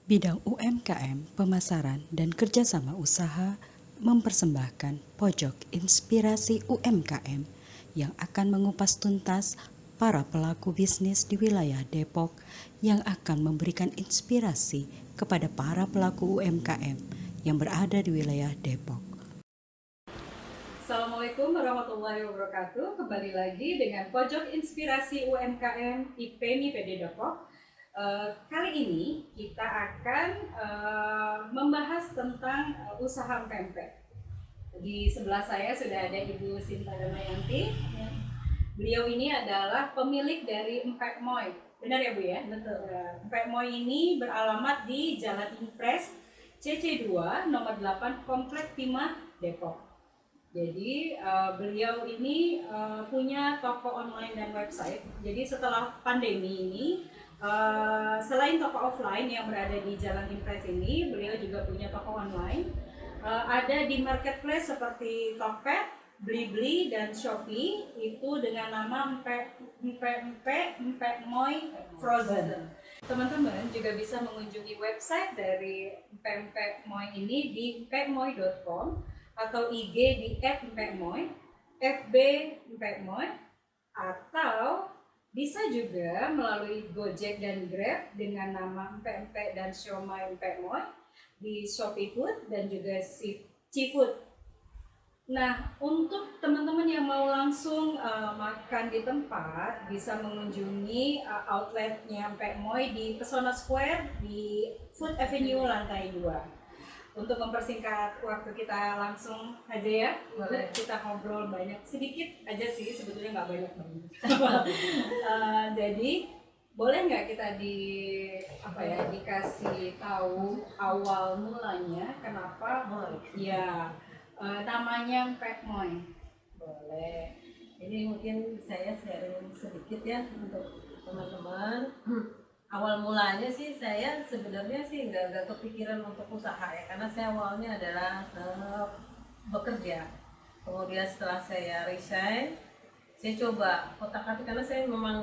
Bidang UMKM, pemasaran, dan kerjasama usaha mempersembahkan Pojok Inspirasi UMKM yang akan mengupas tuntas para pelaku bisnis di wilayah Depok yang akan memberikan inspirasi kepada para pelaku UMKM yang berada di wilayah Depok. Assalamualaikum warahmatullahi wabarakatuh. Kembali lagi dengan Pojok Inspirasi UMKM IPMI PD Depok. Kali ini kita akan membahas tentang usaha pempek. Di sebelah saya sudah ada Ibu Sinta Damayanti. Beliau ini adalah pemilik dari Empek Moy. Benar ya Bu ya? Betul. Empek Moy ini beralamat di Jalan Impres CC2 nomor 8 Komplek Timah Depok. Jadi beliau ini punya toko online dan website. Jadi setelah pandemi ini, selain toko offline yang berada di Jalan Impres ini, beliau juga punya toko online. Ada di marketplace seperti Tokped, Blibli, dan Shopee itu dengan nama Empek Moy Frozen. Teman-teman juga bisa mengunjungi website dari Empek Moy ini di empekmoy.com atau IG di @empekmoy, FB empekmoy, atau bisa juga melalui Gojek dan Grab dengan nama Empek dan Siomay Empekmoy di Shopee Food dan juga Cifood. Nah, untuk teman-teman yang mau langsung makan di tempat, bisa mengunjungi outletnya Empekmoy di Pesona Square di Food Avenue lantai 2. Untuk mempersingkat waktu kita langsung aja ya, boleh kita ngobrol banyak, sedikit aja sih, sebetulnya nggak banyak banget. Jadi boleh nggak kita dikasih tahu awal mulanya kenapa namanya Empekmoy? Boleh. Ini mungkin saya sharing sedikit ya untuk teman-teman. Awal mulanya sih saya sebenarnya sih nggak kepikiran untuk usaha ya, karena saya awalnya adalah bekerja. Kemudian setelah saya resign, saya coba otak-atik karena saya memang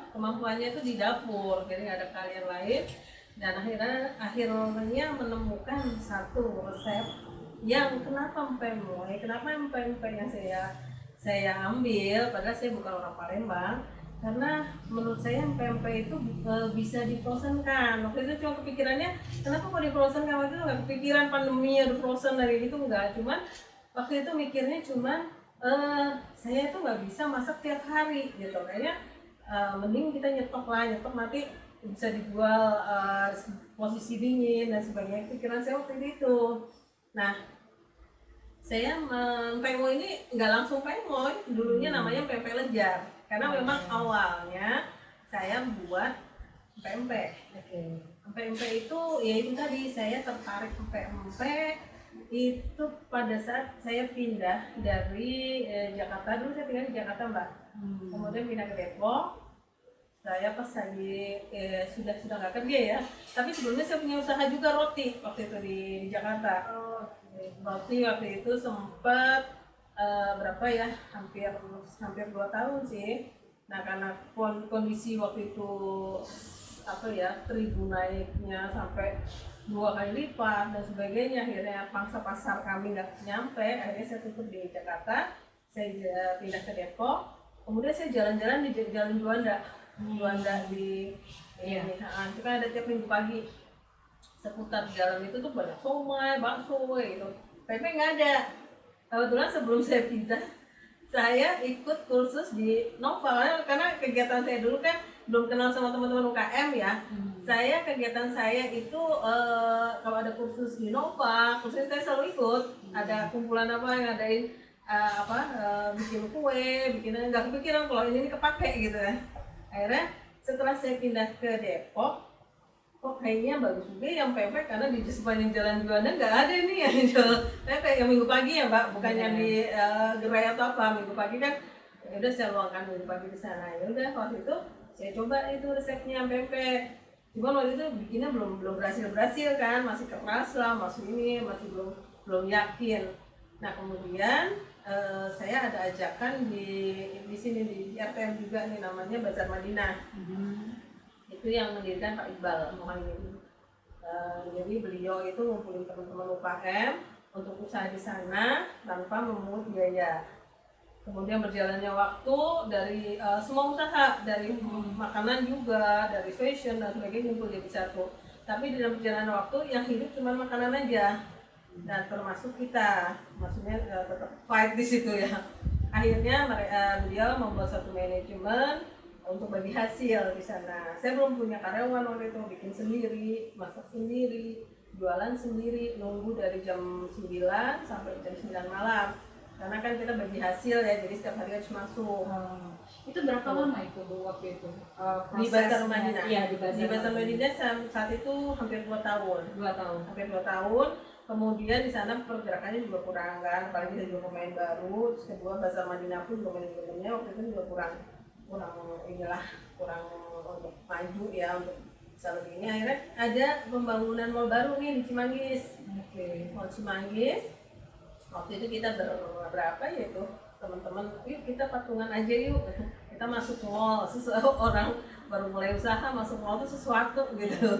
kemampuannya itu di dapur, jadi nggak ada kalian lain. Dan akhirnya menemukan satu resep yang kenapa empek yang saya ambil, padahal saya bukan orang Palembang. Karena menurut saya empek itu bisa difrozenkan. Waktu itu cuma kepikirannya, kenapa kok difrozenkan? Waktu itu nggak kepikiran pandemi ada frozen dari itu, enggak. Cuman waktu itu mikirnya saya tuh nggak bisa masak tiap hari gitu. Kayaknya mending kita nyetok nanti bisa dijual posisi dingin dan sebagainya. Pikiran saya waktu itu. Nah, saya Empekmoy ini nggak langsung Empekmoy, dulunya namanya pempek lejar. Karena memang awalnya saya buat pempek. Pempek itu ya itu tadi, saya tertarik pempek itu pada saat saya pindah dari Jakarta. Dulu saya tinggal di Jakarta, Mbak. Kemudian pindah ke Depok. Saya pas lagi sudah nggak kerja ya. Tapi sebelumnya saya punya usaha juga roti waktu itu di Jakarta. Roti waktu itu sempat berapa ya, hampir 2 tahun sih. Nah, karena kondisi waktu itu terigu naiknya sampai 2 kali lipat dan sebagainya, akhirnya pangsa pasar kami nggak nyampe. Akhirnya saya tutup di Jakarta, saya pindah ke Depok. Kemudian saya jalan-jalan di Jalan Juanda di itu kan ada tiap minggu pagi. Seputar jalan itu tuh banyak somai, bakso gitu. Pempek nggak ada. Kebetulan sebelum saya pindah, saya ikut kursus di Nova, karena kegiatan saya dulu kan belum kenal sama teman-teman UKM ya. Kegiatan saya itu kalau ada kursus di Nova, kursus saya selalu ikut. Ada kumpulan yang ngadain bikin kue, nggak kepikiran kalau ini kepake gitu ya. Akhirnya setelah saya pindah ke Depok, kok kayaknya bagus juga yang pempek, karena di sepanjang Jalan Juanda nggak ada nih yang jual pempek yang minggu pagi ya, Mbak, bukan yang di gerai atau apa. Minggu pagi kan ya udah saya luangkan minggu pagi di sana. Ya udah waktu itu saya coba itu resepnya pempek. Cuma waktu itu bikinnya belum berhasil kan, masih keras lah, masih belum yakin. Nah, kemudian saya ada ajakan di sini di RTM juga nih, namanya Bazar Madinah. Itu itu yang mendirikan Pak Iqbal Muhaimin. Jadi beliau itu ngumpulin teman-teman UKM untuk usaha di sana tanpa memungut biaya. Kemudian berjalannya waktu dari semua usaha, dari makanan juga, dari fashion dan sebagainya ngumpul jadi satu. Tapi di dalam perjalanan waktu yang hidup cuma makanan aja, dan termasuk kita, maksudnya tetap fight di situ ya. Akhirnya beliau membuat satu manajemen untuk bagi hasil di sana. Saya belum punya karyawan waktu itu, bikin sendiri, masak sendiri, jualan sendiri, nunggu dari jam 9 sampai jam 9 malam. Karena kan kita bagi hasil ya, jadi setiap hari harus masuk. Itu berapa lama itu Bu waktu itu? Di Bazar Madinah. Iya, di Bazar Madinah saat itu hampir 2 tahun. 2 tahun. Hampir 2 tahun. Kemudian di sana pergerakannya juga kurang kan, apalagi kita juga pemain baru. Terus kedua Bazar Madinah pun juga manajemennya waktu itu juga kurang untuk maju ya, untuk bisa lebih ini. Akhirnya ada pembangunan mall baru nih di Cimanggis. Mall Cimanggis. Waktu itu kita berapa ya itu teman-teman, yuk kita patungan aja yuk, kita masuk mall. Orang baru mulai usaha masuk mall itu sesuatu gitu.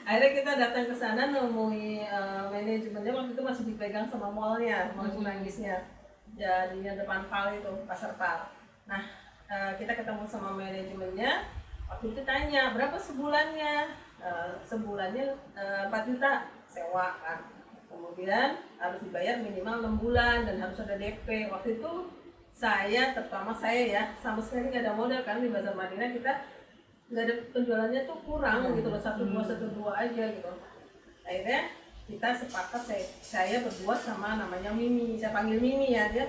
Akhirnya kita datang ke sana nemui manajemennya, waktu itu masih dipegang sama mallnya, mall Cimanggisnya, jadinya depan PAL itu, pasar PAL. Nah kita ketemu sama manajemennya, waktu itu tanya berapa sebulannya. Sebulannya 4 juta sewa kan. Kemudian harus dibayar minimal 6 bulan dan harus ada DP. Waktu itu terutama saya ya, sama sekali nggak ada modal kan. Di Bazar Madinah kita nggak ada, penjualannya tuh kurang gitu loh, 1-2 aja gitu. Akhirnya kita sepakat, saya berdua sama namanya Mimi, saya panggil Mimi ya, dia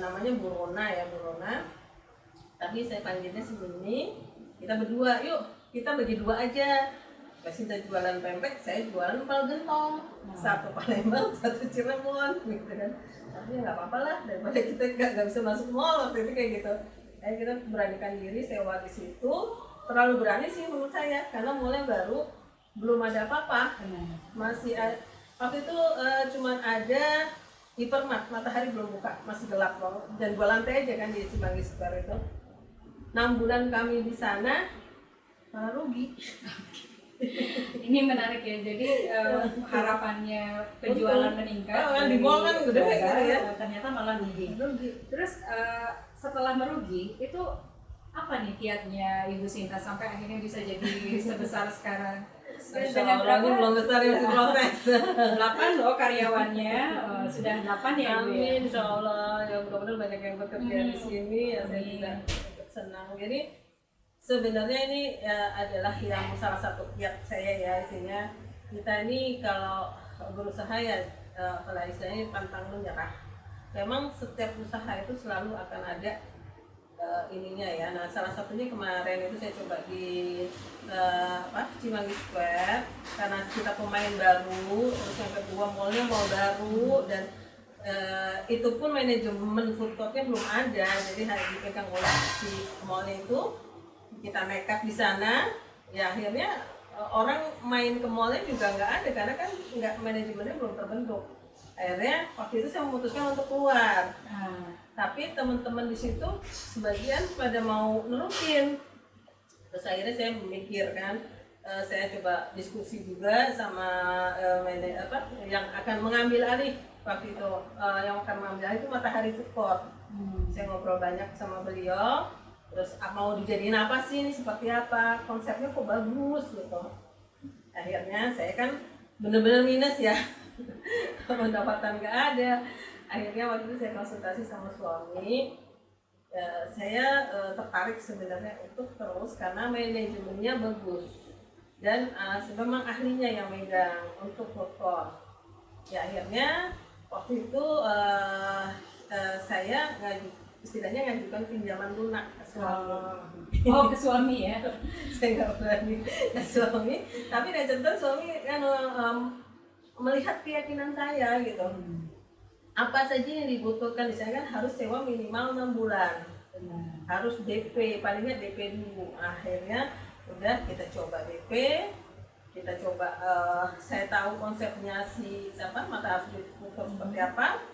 namanya Bu Rona ya, Bu Rona, tapi saya panggilnya si Mimi. Kita berdua, yuk kita bagi 2 aja. Kita jualan pempek, saya jualan empal gentong, satu Palembang, satu Cirebon, gitu kan. Tapi nggak apa-apa lah, daripada kita nggak bisa masuk mall waktu itu kayak gitu. Kita beranikan diri sewa di situ. Terlalu berani sih menurut saya, karena mallnya baru, belum ada apa-apa. Masih waktu itu cuman ada Hypermart, Matahari belum buka, masih gelap loh. Dan gua lantai aja kan di Cimanggis Square itu. 6 bulan kami di sana, malah rugi. Ini menarik ya, jadi harapannya penjualan meningkat kan di mall kan gede gitu ya, ternyata malah rugi. Terus setelah merugi itu apa nih kiatnya Ibu Sinta sampai akhirnya bisa jadi sebesar sekarang? Dengan berapa? Belum besar ya, masih proses. 8 loh karyawannya, sudah 8 ya Bu ya? Amin, insya Allah ya, mudah-mudahan banyak yang bekerja di sini ya, saya juga senang. Jadi sebenarnya ini ya adalah yang salah satu kiat saya ya, isinya kita ini kalau berusaha ya, kalau istilahnya pantang menyerah. Memang setiap usaha itu selalu akan ada ininya ya. Nah salah satunya kemarin itu saya coba di Cimanggis Square, karena kita pemain baru, terus yang kedua mallnya mall baru, dan itu pun manajemen food courtnya belum ada, jadi harus dipegang oleh si mallnya itu. Kita nekat di sana, ya akhirnya orang main ke mallnya juga nggak ada, karena kan manajemennya belum terbentuk. Akhirnya waktu itu saya memutuskan untuk keluar. Tapi teman-teman di situ sebagian pada mau nurutin. Terus akhirnya saya memikir kan, saya coba diskusi juga sama yang akan mengambil alih waktu itu. Yang akan mengambil alih itu Matahari Food Court. Saya ngobrol banyak sama beliau. Terus mau dijadiin apa sih, ini seperti apa, konsepnya kok bagus gitu. Akhirnya saya kan bener-bener minus ya, pendapatan nggak ada. Akhirnya waktu itu saya konsultasi sama suami, saya tertarik sebenarnya untuk terus karena manajemennya bagus dan memang ahlinya yang megang untuk food court. Ya akhirnya waktu itu saya istilahnya ngajukan pinjaman lunak ke suami. Ke suami ya? Saya nggak berani ke suami, tapi ternyata suami kan melihat keyakinan saya gitu. Apa saja yang dibutuhkan di sana kan harus sewa minimal 6 bulan, harus DP, palingnya DP dulu. Akhirnya udah kita coba DP, kita coba, saya tahu konsepnya Matahari seperti apa.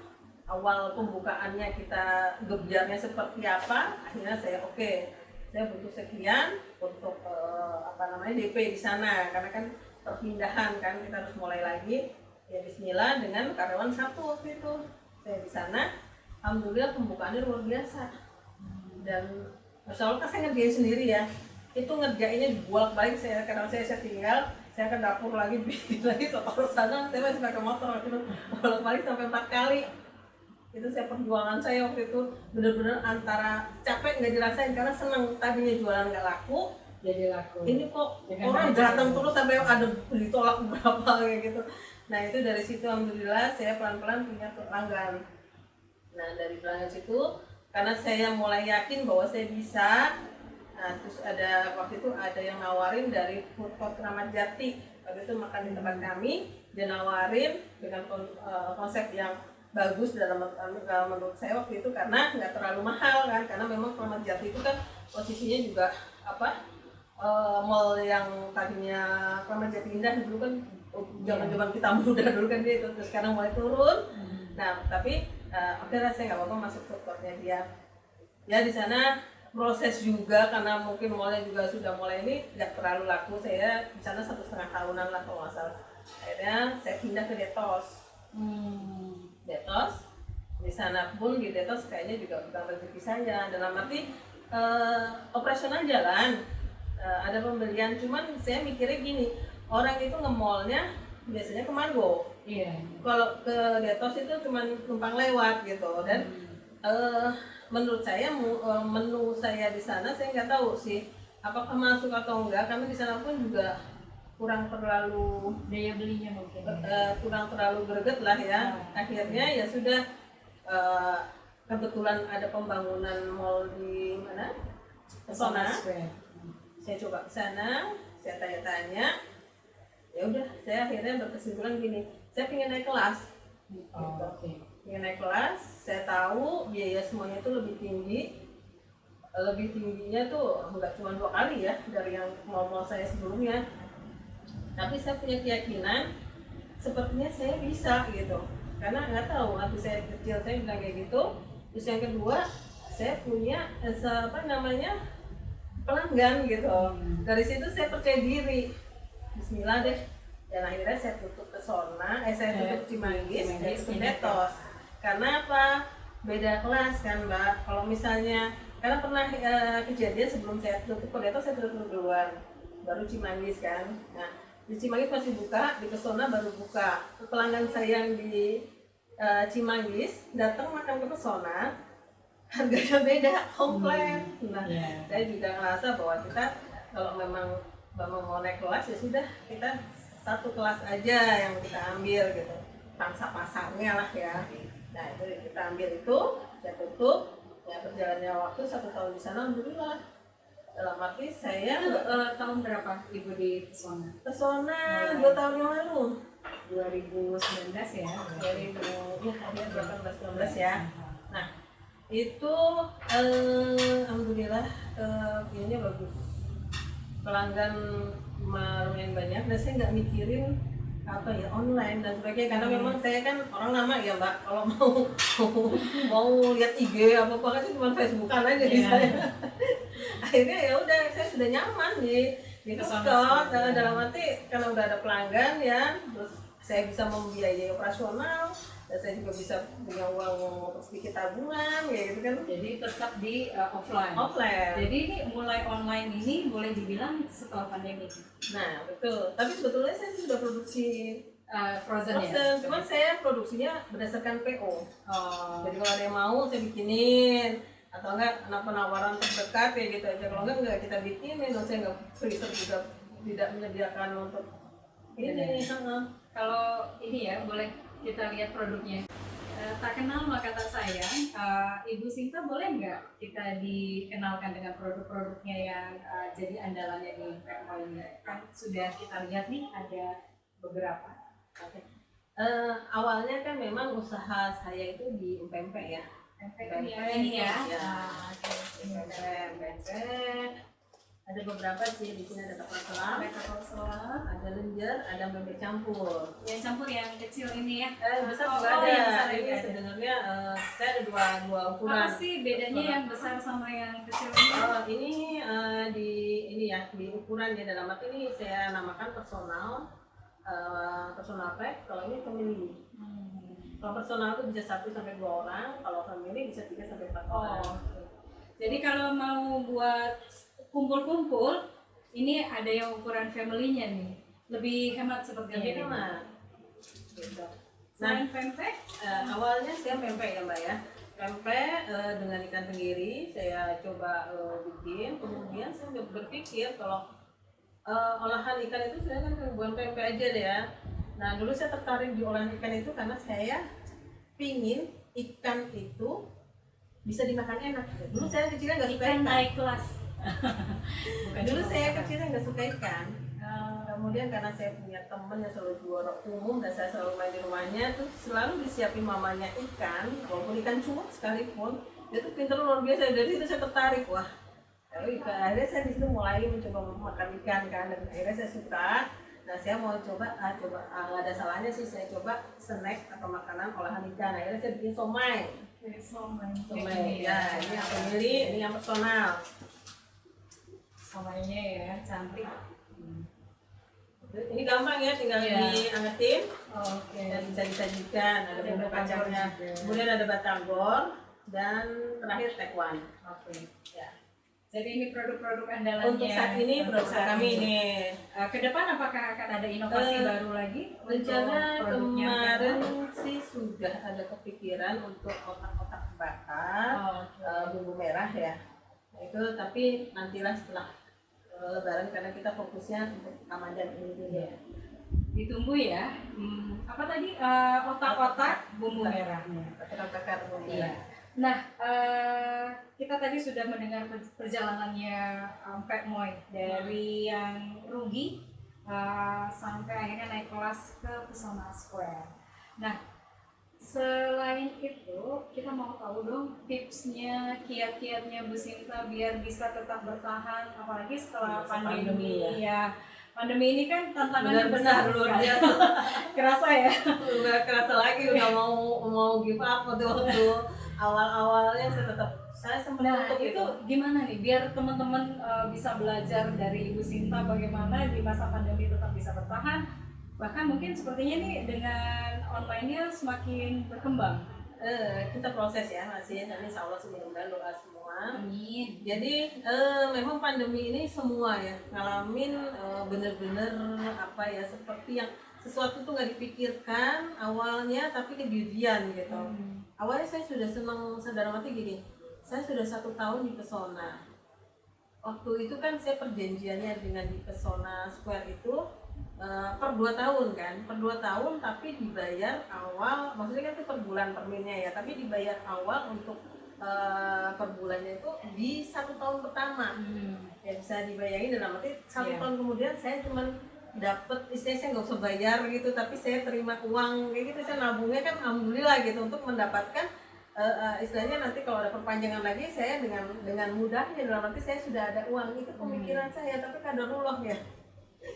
Awal pembukaannya kita gebyarnya seperti apa, akhirnya saya saya butuh sekian untuk namanya DP di sana karena kan perpindahan kan kita harus mulai lagi. Ya Bismillah dengan karyawan satu waktu itu saya di sana, alhamdulillah pembukaannya luar biasa. Dan Masya Allah kan saya ngerjain sendiri ya, itu ngerjainnya dibolak-balik. Kadang saya tinggal, saya ke dapur lagi, bikin lagi ke sana, saya masih pakai motor waktu itu, bolak-balik sampai 4 kali. Itu saya perjuangan saya waktu itu bener-bener antara capek nggak dirasain karena seneng, tadinya jualan nggak laku, Jadi laku. ini kok Dengan orang lancar. datang terus sampai ada ditolak berapa kayak gitu. Nah itu dari situ alhamdulillah saya pelan-pelan punya pelanggan. Nah dari pelanggan situ karena saya mulai yakin bahwa saya bisa. Nah terus ada waktu itu ada yang nawarin dari food court Ramat Jati, waktu itu makan di tempat kami, dia nawarin dengan konsep yang bagus dalam menurut saya waktu itu karena nggak terlalu mahal kan, karena memang Ramat Jati itu kan posisinya juga mall yang tadinya Ramat Jati Indah dulu kan zaman-zaman kita muda dulu kan dia itu, terus sekarang mulai turun. Nah tapi akhirnya saya nggak apa-apa masuk food courtnya dia. Ya di sana proses juga karena mungkin mallnya juga sudah mulai ini nggak terlalu laku, saya di sana 1,5 tahunan lah kalau nggak salah. Akhirnya saya pindah ke Detos. Detos di sana pun di Detos kayaknya juga bukan rezeki saya, dalam arti operasional jalan, ada pembelian, cuman saya mikirnya gini, orang itu nge-mallnya biasanya ke Margo. Iya. Kalau ke Detos itu cuma numpang lewat gitu. Dan menurut saya menu saya di sana saya nggak tahu sih apakah masuk atau enggak. Kami di sana pun juga kurang terlalu Daya belinya mungkin. kurang terlalu greget lah ya. Akhirnya ya sudah, kebetulan ada pembangunan mall di mana? Pesona. Saya coba ke sana, saya tanya-tanya. Ya udah, saya akhirnya berkesimpulan gini, saya pengen naik kelas. Oke. Pengen naik kelas, saya tahu biaya semuanya itu lebih tinggi. Lebih tingginya tuh nggak cuma 2 kali ya dari yang mall-mall saya sebelumnya. Tapi saya punya keyakinan sepertinya saya bisa gitu. Karena nggak tahu, waktu saya kecil saya bilang kayak gitu. Terus yang kedua, saya punya pelanggan gitu. Dari situ saya percaya diri. Bismillah deh. Dan akhirnya saya tutup saya tutup Cimanggis dan ke Detos. Karena apa? Beda kelas kan Mbak. Kalau misalnya, karena pernah kejadian sebelum saya tutup ke Detos, saya tutup duluan. Baru Cimanggis kan. Nah, di Cimanggis masih buka, di Pesona baru buka. Pelanggan saya yang di Cimanggis datang makan ke Pesona, harganya beda, komplain. Nah, saya juga ngerasa bahwa kita kalau memang mau naik kelas ya sudah, kita satu kelas aja yang kita ambil gitu, pangsa pasarnya lah ya. Nah itu kita ambil itu, saya tutup. Ya berjalannya waktu 1 tahun di sana, alhamdulillah. Dalam arti saya Tahun berapa Ibu di Pesona? Pesona 2 tahun yang lalu, 2019 ya? 2018 ya. Nah itu alhamdulillah ininya bagus, pelanggan lumayan banyak, dan saya nggak mikirin online dan sebagainya karena memang saya kan orang lama ya Mbak, kalau mau lihat IG apa kan cuma Facebookan aja di saya. Akhirnya ya udah, saya sudah nyaman di Pesona, dalam arti karena udah ada pelanggan ya, terus saya bisa membiayai operasional dan saya juga bisa punya uang sedikit tabungan ya gitu kan. Jadi tetap di offline. Jadi ini mulai online ini boleh dibilang setelah pandemi. Nah betul, tapi sebetulnya saya sudah produksi frozen ya? cuman saya produksinya berdasarkan PO. Jadi kalau ada yang mau saya bikinin, atau enggak penawaran terdekat ya gitu aja. Kalau enggak kita bikinin, dan saya enggak freezer juga tidak menyediakan untuk ini. Kalau ini ya, boleh kita lihat produknya. Tak kenal maka tak sayang. Ibu Sinta boleh nggak kita dikenalkan dengan produk-produknya yang jadi andalannya di Pemkot ini? Kan sudah kita lihat nih ada beberapa. Awalnya kan memang usaha saya itu di pempek ya. Ini ya. Pempek. Ada beberapa sih, di sini ada kapal selam, Ada kapal selam. ada lenjer, ada bebek campur. Yang campur yang kecil ini ya. Besar Oh, juga ada. yang besar Ini juga ada. sebenarnya saya ada dua ukuran. Apa sih bedanya yang besar sama yang kecil ini? Ini di ini ya di ukuran ya, dalam arti ini saya namakan personal pack. Kalau ini family. Kalau personal itu bisa 1 sampai 2 orang, kalau family bisa 3 sampai 4 orang. Jadi kalau mau buat kumpul-kumpul, ini ada yang ukuran family-nya nih. Lebih hemat sepertinya. Jadi kan gitu. Selain pempek, Awalnya saya pempek ya Mbak ya. Pempek dengan ikan tenggiri saya coba bikin, kemudian saya berpikir kalau olahan ikan itu sebenarnya kan bukan pempek aja deh ya. Nah dulu saya tertarik di olahan ikan itu karena saya pingin ikan itu bisa dimakan enak. Dulu saya kecilnya nggak suka ikan ikan. naik kelas. Dulu saya kecilnya nggak suka ikan. Kemudian karena saya punya temen yang selalu juara umum dan saya selalu main di rumahnya, tuh selalu disiapin mamanya ikan, walaupun ikan cuek sekalipun, dia tuh pintar luar biasa. Dari situ saya tertarik, wah. Lalu akhirnya saya di situ mulai mencoba makan ikan kan, dan akhirnya saya suka. Nah saya mau coba, nggak ada salahnya sih saya coba snack atau makanan olahan ikan. Akhirnya saya bikin somai. Somai ya, ini yang family, ini yang personal. Somainya ya, cantik. Ini gampang ya, tinggal diangetin. Oke. Dan bisa disajikan, ada bumbu batagor kacangnya, juga. kemudian ada batagor, dan terakhir tekwan. Oke. Ya. Jadi ini produk-produk andalannya. Untuk saat ini produk saat kami ini. ini. Ke depan apakah akan ada inovasi baru lagi? Rencana untuk produknya kemarin Pemmo? sih sudah ada kepikiran untuk otak-otak bakar, bumbu merah ya. Nah, itu tapi nantilah setelah Lebaran karena kita fokusnya untuk Ramadan ini dulu ya. Ditunggu ya. Apa tadi otak-otak bumbu merahnya. Otak bakar bumbu Iya. merah. Nah, kita tadi sudah mendengar perjalanannya Pek Moy dari yang rugi sampai akhirnya naik kelas ke Pesona Square. Nah, selain itu kita mau tahu dong tipsnya, kiat-kiatnya Bu Sinta biar bisa tetap bertahan, apalagi setelah pandemi ya. Pandemi ini kan tantangannya besar luar sekali. biasa. Kerasa ya. Udah kerasa lagi, udah mau give up waktu awal-awalnya saya sempat Nah untuk itu gimana nih biar teman-teman bisa belajar dari Ibu Sinta bagaimana di masa pandemi tetap bisa bertahan, bahkan mungkin sepertinya nih dengan online-nya semakin berkembang. Kita proses ya masih, dan insya Allah mudah-mudahan doa semua. Amin. Jadi memang pandemi ini semua ya ngalamin bener-bener apa ya, seperti yang sesuatu tuh nggak dipikirkan awalnya tapi kejadian gitu. Awalnya saya sudah senang, dalam arti gini, saya sudah 1 tahun di Pesona. Waktu itu kan saya perjanjiannya dengan di Pesona Square itu per 2 tahun kan, per 2 tahun tapi dibayar awal, maksudnya kan itu per bulan perminnya ya, tapi dibayar awal untuk per bulannya itu di 1 tahun pertama. Ya bisa dibayangin, dalam arti 1 tahun kemudian saya cuman dapat, istilahnya saya nggak usah bayar gitu, tapi saya terima uang kayak gitu. Saya nabungnya kan alhamdulillah gitu untuk mendapatkan istilahnya nanti kalau ada perpanjangan lagi saya dengan mudahnya, dalam arti saya sudah ada uang. Itu pemikiran saya, tapi kadarullah ya,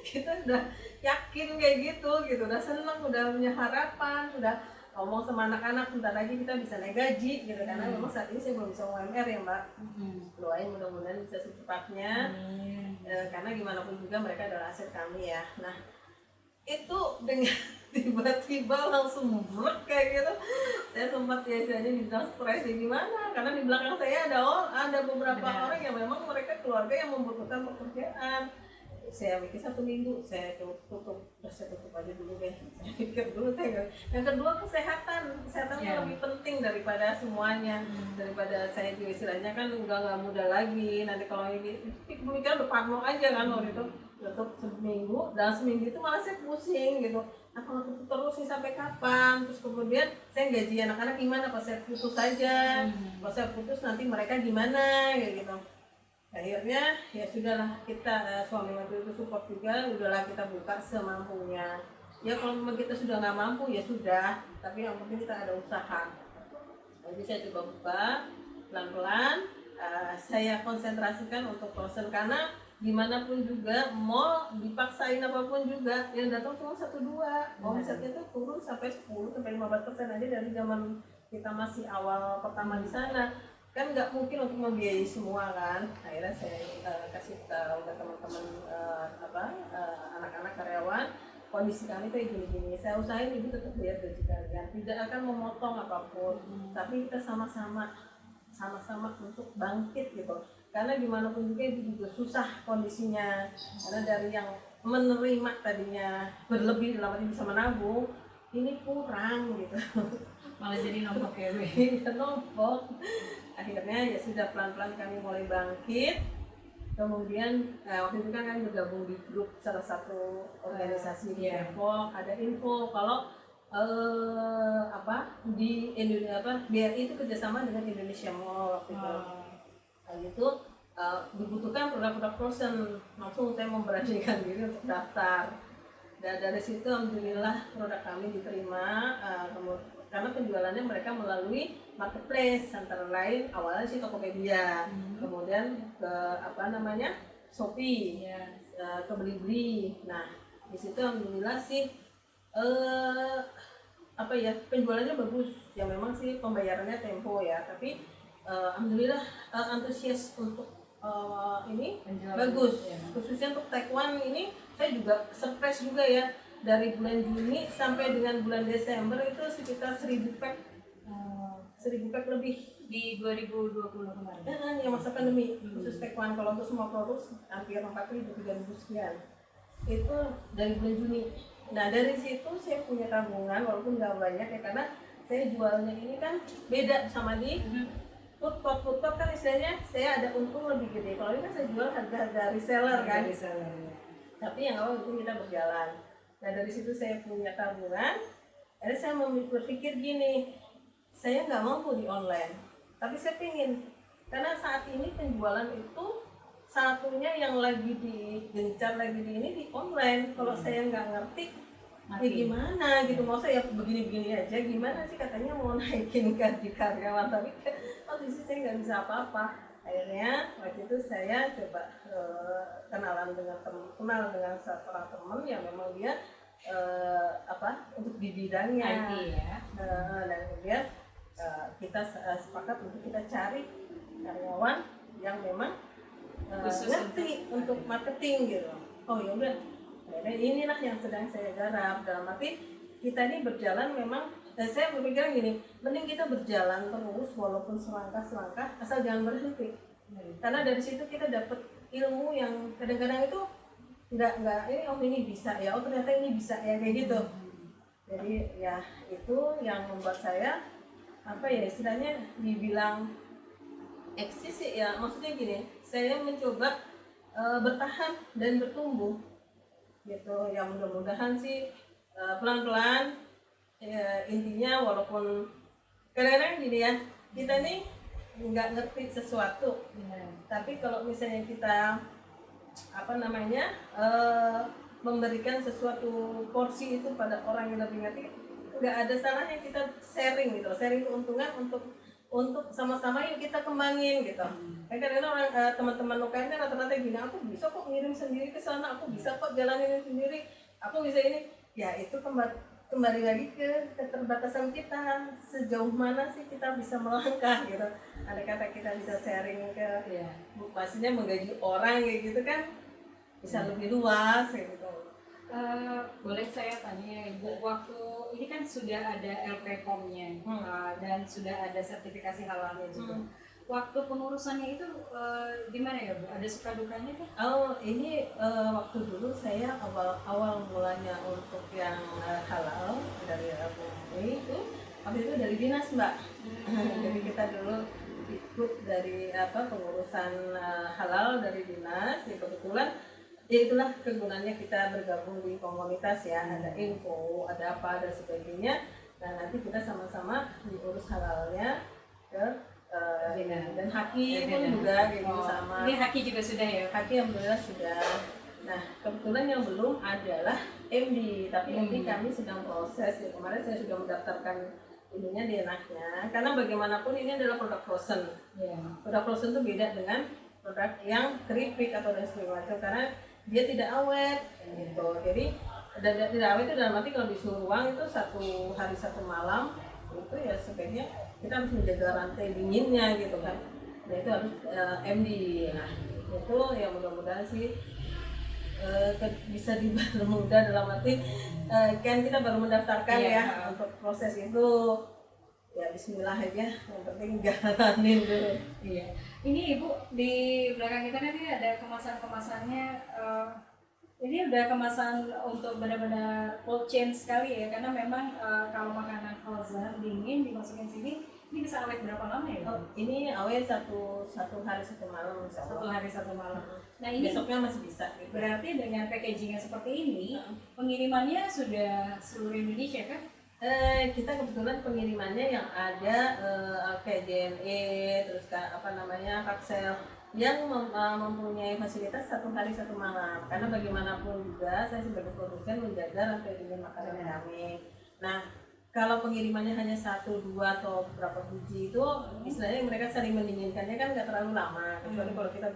kita udah yakin kayak gitu, udah seneng, udah punya harapan, udah ngomong sama anak-anak bentar lagi kita bisa naik gaji gitu, karena memang saat ini saya belum bisa UMR ya Mbak. Doain mudah-mudahan bisa secepatnya. Karena gimana pun juga mereka adalah aset kami ya. Nah itu dengan tiba-tiba langsung brek kayak gitu, saya sempat ya istilahnya dibilang stres ya gimana, karena di belakang saya ada beberapa orang yang memang mereka keluarga yang membutuhkan pekerjaan. Saya mikir 1 minggu saya tutup aja dulu deh, saya pikir dulu yang kedua kesehatan lebih penting daripada semuanya, daripada saya juga istilahnya kan nggak muda lagi nanti kalau ini pemikiran udah parno aja kan waktu itu. Tutup seminggu, dalam seminggu itu malah saya pusing gitu, nah kalau tutup terus nih sampai kapan, terus kemudian saya gaji anak-anak gimana, pas saya putus aja, pas saya putus nanti mereka gimana gitu. Akhirnya ya sudahlah, kita suami waktu itu support juga, udahlah kita buka semampunya ya. Kalau memang kita sudah nggak mampu ya sudah, tapi yang penting kita ada usaha. Jadi saya coba buka pelan-pelan, saya konsentrasikan untuk person, karena gimana pun juga mau dipaksain apapun juga yang datang cuma 1-2, omsetnya tuh turun sampai 10-15% aja dari zaman kita masih awal pertama di sana. Kan nggak mungkin untuk membiayai semua kan. Akhirnya saya kasih tahu ke teman-teman anak-anak karyawan, kondisi kami kayak gini-gini, saya usahain ibu tetap bayar gaji kalian, tidak akan memotong apapun, tapi kita sama-sama untuk bangkit gitu. Karena gimana pun juga itu juga susah kondisinya, karena dari yang menerima tadinya berlebih dalam arti bisa menabung, ini kurang gitu. Malah jadi nombok ya Bu. Nombok. Akhirnya ya sudah pelan-pelan kami mulai bangkit. Kemudian waktu itu kan kami bergabung di grup salah satu organisasi di Depok. Ada info kalau di Indonesia BRI itu kerjasama dengan Indonesia Mall waktu itu. Lalu itu dibutuhkan produk-produk frozen, langsung saya memberanikan diri untuk daftar. Dan dari situ alhamdulillah produk kami diterima, karena penjualannya mereka melalui marketplace, antara lain awalnya sih Tokopedia, kemudian ke Shopee, ke Blibli. Nah di situ alhamdulillah sih penjualannya bagus. Ya memang sih pembayarannya tempo ya, tapi alhamdulillah antusias untuk ini bagus. Khususnya untuk Taekwondo ini saya juga surprise juga ya, dari bulan Juni sampai dengan bulan Desember itu sekitar 1000 pack lebih Di 2020 kemarin. yang masa pandemi. Khusus Taekwondo, kalau untuk semua produk hampir 4.000-3.000 sekian itu dari bulan Juni. Nah dari situ saya punya tabungan walaupun nggak banyak ya, karena saya jualnya ini kan beda sama di food court kan istilahnya saya ada untung lebih gede. Kalau ini kan saya jual harga reseller kan. Tapi yang awal itu kita berjalan. Nah dari situ saya punya tabungan. Akhirnya saya berpikir gini, saya nggak mampu di online, tapi saya pingin, karena saat ini penjualan itu satunya yang lagi digencar lagi di online. Kalau saya nggak ngerti, ya gimana gitu, mau saya begini-begini aja, gimana sih katanya mau naikin gaji karyawan, tapi waktu itu saya nggak bisa apa-apa. Akhirnya waktu itu saya coba kenal dengan seorang teman yang memang dia untuk di bidangnya IT ya. dan kemudian kita sepakat untuk kita cari karyawan yang memang ngerti untuk marketing gitu. Oh ya udah, inilah yang sedang saya garap. Dalam arti kita ini berjalan memang, saya berpikiran gini, mending kita berjalan terus walaupun selangkah asal jangan berhenti. Karena dari situ kita dapat ilmu yang kadang-kadang itu ini bisa ya, oh ternyata ini bisa ya, kayak gitu. Jadi ya itu yang membuat saya istilahnya dibilang eksis ya, maksudnya gini, saya mencoba bertahan dan bertumbuh gitu ya. Mudah-mudahan sih pelan-pelan ya, intinya walaupun kadang-kadang gini ya, kita nih nggak ngerti sesuatu, tapi kalau misalnya kita memberikan sesuatu porsi itu pada orang yang lebih ngerti, nggak ada salahnya kita sharing gitu, sharing keuntungan untuk sama-sama yuk kita kembangin gitu. Kadang-kadang orang teman-teman UKM kan rata-rata gini, aku bisa kok ngirim sendiri ke sana, aku bisa kok jalanin sendiri, aku bisa ini. Ya itu kembali lagi ke keterbatasan kita, sejauh mana sih kita bisa melangkah gitu. Ada kata kita bisa sharing ke maksudnya menggaji orang kayak gitu kan bisa lebih luas kayak gitu. Boleh saya tanya Ibu, waktu ini kan sudah ada LPPOM-nya dan sudah ada sertifikasi halalnya juga. Waktu pengurusannya itu gimana ya Bu? Ada suka dukanya kan? Oh ini waktu dulu saya awal mulanya untuk yang halal dari LPPOM itu, waktu itu dari dinas Mbak. Jadi kita dulu ikut dari pengurusan halal dari dinas. Ya kebetulan ya itulah kegunaannya kita bergabung di komunitas ya, ada info, ada apa dan sebagainya. Nah nanti kita sama-sama diurus halalnya ke dan Haki pun juga gitu sama. Ini Haki juga sudah ya? Haki alhamdulillah sudah. Nah kebetulan yang belum adalah MD, tapi MD kami sedang proses ya. Kemarin saya sudah mendaftarkan ininya di enaknya, karena bagaimanapun ini adalah produk frozen. Produk frozen itu beda dengan produk yang keripik atau dan sebagainya karena dia tidak awet gitu. Jadi dan tidak awet itu dalam arti kalau disuruh ruang itu 1 hari 1 malam itu ya sebaiknya kita harus menjaga rantai dinginnya gitu kan. Nah itu harus MD. Nah itu ya mudah-mudahan sih bisa dipermudah dalam arti kan kita baru mendaftarkan ya untuk proses itu ya Bismillah aja, yang penting jalanin dulu. Iya. Ini Ibu di belakang kita kan ini ada kemasan-kemasannya. Ini udah kemasan untuk benar-benar cold chain sekali ya, karena memang kalau makanan frozen dingin dimasukin sini, ini bisa awet berapa lama ya? Oh, ini awet satu hari 1 malam, 1 hari 1 malam. Nah ini besoknya masih bisa. Gitu. Berarti dengan packagingnya seperti ini, pengirimannya sudah seluruh Indonesia kan? Kita kebetulan pengirimannya yang ada kayak JNE, terus Paxel yang mempunyai fasilitas 1 hari 1 malam. Karena bagaimanapun juga saya sebagai produsen menjaga rantai dingin makanan kami. Nah, kalau pengirimannya hanya 1, 2 atau beberapa biji itu istilahnya mereka saling mendinginkannya kan nggak terlalu lama. Kecuali kalau kita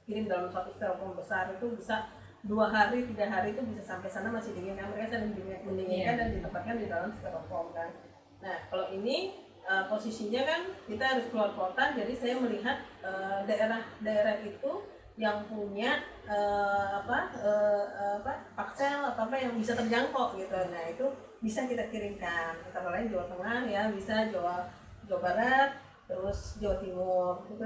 kirim dalam satu styrofoam besar itu bisa 2 hari, 3 hari itu bisa sampai sana masih dingin kan, mereka saling mendinginkan dan ditempatkan di dalam styrofoam kan. Nah kalau ini posisinya kan kita harus keluar kota, jadi saya melihat daerah-daerah itu yang punya paksel atau apa yang bisa terjangkau gitu. Nah itu bisa kita kirimkan, antara lain Jawa Tengah ya, bisa Jawa Barat, terus Jawa Timur, itu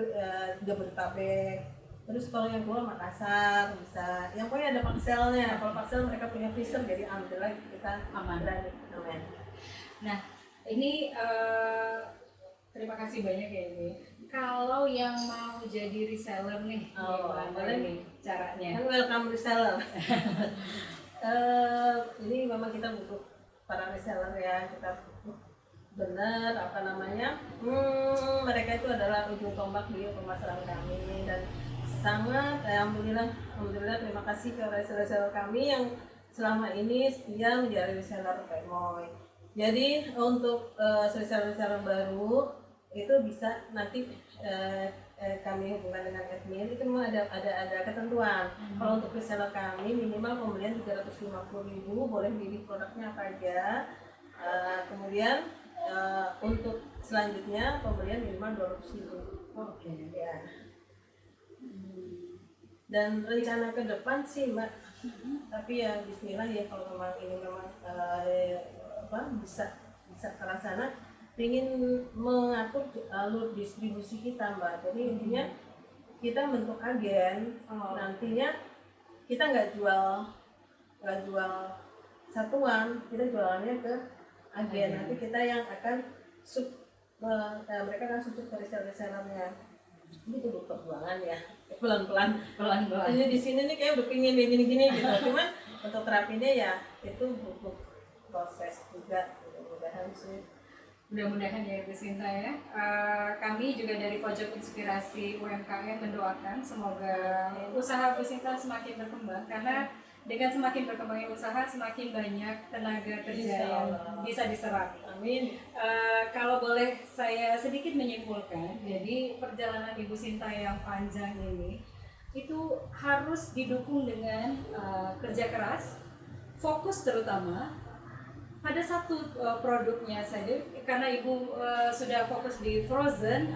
Jabodetabek. Terus kalau yang keluar Makassar bisa, yang pokoknya ada pakselnya. Kalau paksel mereka punya freezer, jadi alhamdulillah kita aman. Aman. Nah ini terima kasih banyak ya Ibu. Kalau yang mau jadi reseller nih, gimana nih caranya? Welcome reseller. Ini memang kita butuh para reseller ya, kita benar mereka itu adalah ujung tombak di pemasaran kami dan sangat alhamdulillah terima kasih ke reseller kami yang selama ini setia menjadi reseller Pek Moy. Jadi untuk reseller baru itu bisa nanti kami hubungan dengan admin, itu memang ada ketentuan. Kalau untuk reseller kami minimal pembelian 350.000, boleh pilih produknya apa aja. Kemudian untuk selanjutnya pembelian minimal 200.000. Oke. Ya. Dan rencana ke depan sih Mbak, tapi ya Bismillah ya kalau memang ini bisa terlaksana, ingin mengatur alur distribusi kita Mbak. Jadi intinya kita bentuk agen, nantinya kita nggak jual satuan, kita jualannya ke agen. Nanti kita yang akan mereka akan subsidi ke reseller-resellernya. Ini tuh perjuangan ya, pelan-pelan. Ini di sini nih kayak udah pingin gini gitu. Cuman untuk terapinya ya itu butuh proses juga. Mudah-mudahan ya Bu Sinta ya. Kami juga dari Pojok Inspirasi UMKM mendoakan semoga usaha Bu Sinta semakin berkembang, karena dengan semakin berkembangnya usaha semakin banyak tenaga kerja yang bisa diserap. Amin. Kalau boleh saya sedikit menyimpulkan, jadi perjalanan Ibu Sinta yang panjang ini itu harus didukung dengan kerja keras, fokus terutama pada satu produknya saja. Karena Ibu sudah fokus di frozen,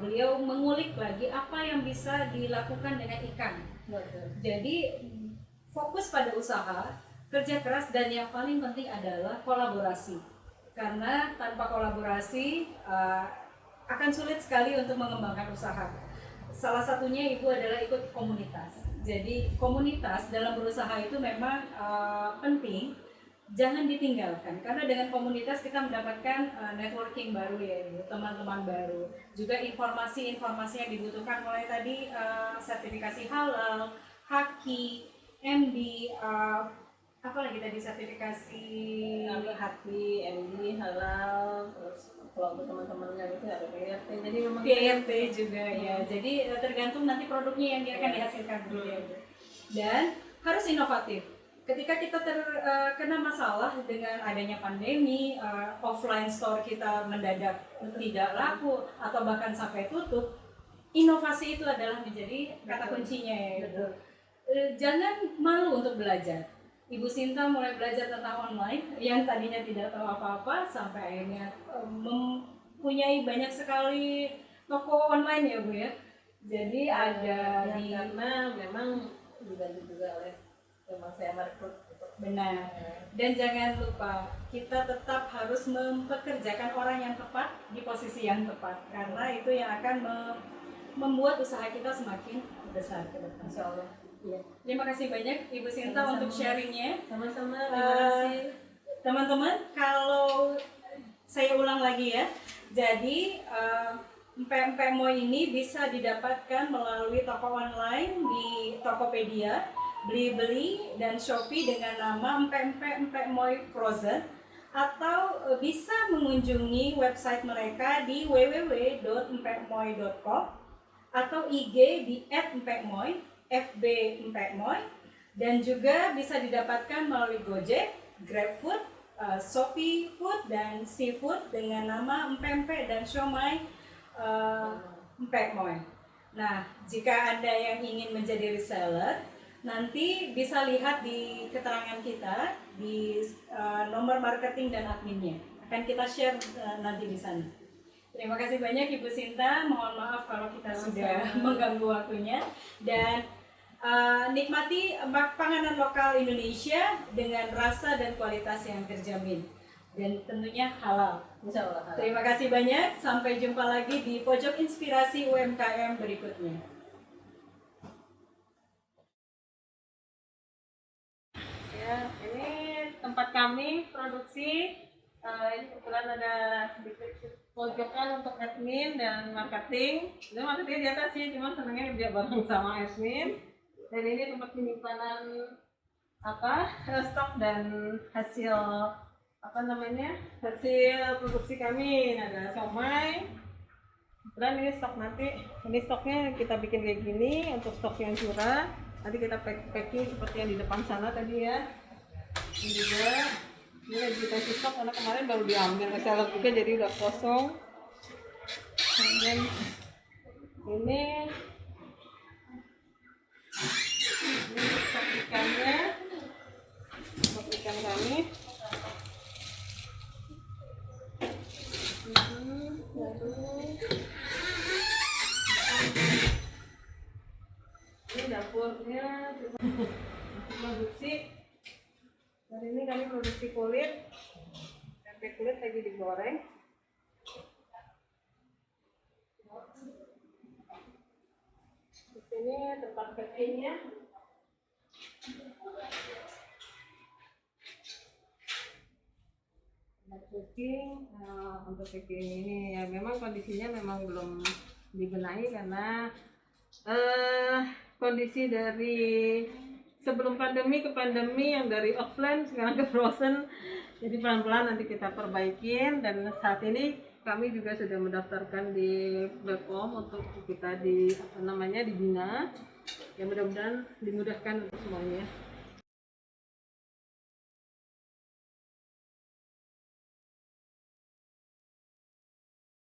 beliau mengulik lagi apa yang bisa dilakukan dengan ikan. Jadi fokus pada usaha, kerja keras, dan yang paling penting adalah kolaborasi. Karena tanpa kolaborasi akan sulit sekali untuk mengembangkan usaha. Salah satunya Ibu adalah ikut komunitas. Jadi komunitas dalam berusaha itu memang penting, jangan ditinggalkan. Karena dengan komunitas kita mendapatkan networking baru ya Ibu, teman-teman baru. Juga informasi-informasi yang dibutuhkan, mulai tadi sertifikasi halal, haki, MD, apa lagi tadi sertifikasi haki, MD, halal, terus kalau untuk teman-temannya itu ada PRT. Jadi memang PRT juga ya. Jadi tergantung nanti produknya yang akan dihasilkan dulu ya. Dan harus inovatif. Ketika kita terkena masalah dengan adanya pandemi, offline store kita mendadak tidak laku atau bahkan sampai tutup, inovasi itu adalah menjadi kata kuncinya ya gitu. Jangan malu untuk belajar. Ibu Sinta mulai belajar tentang online yang tadinya tidak tahu apa-apa sampai akhirnya mempunyai banyak sekali toko online ya Bu ya. Jadi ada ya, di karena memang dibantu juga oleh teman saya merekrut gitu. benar. Dan jangan lupa kita tetap harus mempekerjakan orang yang tepat di posisi yang tepat karena itu yang akan membuat usaha kita semakin besar ke depan. Insya Allah. Iya. Terima kasih banyak Ibu Sinta Sama-sama. untuk sharingnya. Sama-sama, terima kasih. Teman-teman, kalau saya ulang lagi ya, jadi empek-empek Moi ini bisa didapatkan melalui toko online di Tokopedia, Blibli, dan Shopee dengan nama empek-empek Moi Frozen, atau bisa mengunjungi website mereka di www.empekmoi.com atau IG di @empekmoi, FB empekmoi, dan juga bisa didapatkan melalui Gojek, GrabFood, Shopee Food, dan Seafood dengan nama empek-empek dan siomay empekmoi. Nah, jika Anda yang ingin menjadi reseller, nanti bisa lihat di keterangan kita di nomor marketing dan adminnya. Akan kita share nanti di sana. Terima kasih banyak Ibu Sinta. Mohon maaf kalau kita sudah mengganggu waktunya. Dan nikmati panganan lokal Indonesia dengan rasa dan kualitas yang terjamin. Dan tentunya halal. Insya Allah. Terima kasih banyak. Sampai jumpa lagi di Pojok Inspirasi UMKM berikutnya. Ya, ini tempat kami produksi. Ini kebetulan ada di pojokan untuk admin dan marketing. Dan marketing di atas sih, cuma senangnya dia bareng sama admin. Dan ini tempat penyimpanan stok dan hasil hasil produksi kami. Ada siomay. Kemudian ini stok nanti, ini stoknya kita bikin kayak gini untuk stok yang curah. Nanti kita packing seperti yang di depan sana tadi ya. Ini juga ini lagi kita stok karena kemarin baru diambil ke seller juga jadi udah kosong. Kemudian ini stok ikannya, stok ikan kami. Ini dapurnya produksi. Hari ini kami produksi kulit. Tempe kulit lagi digoreng. Di sini tempat packingnya. Untuk packing ini ya memang kondisinya memang belum dibenahi karena kondisi dari sebelum pandemi ke pandemi yang dari offline sekarang ke frozen, jadi pelan-pelan nanti kita perbaikin. Dan saat ini kami juga sudah mendaftarkan di platform untuk kita dibina ya, mudah-mudahan dimudahkan untuk semuanya.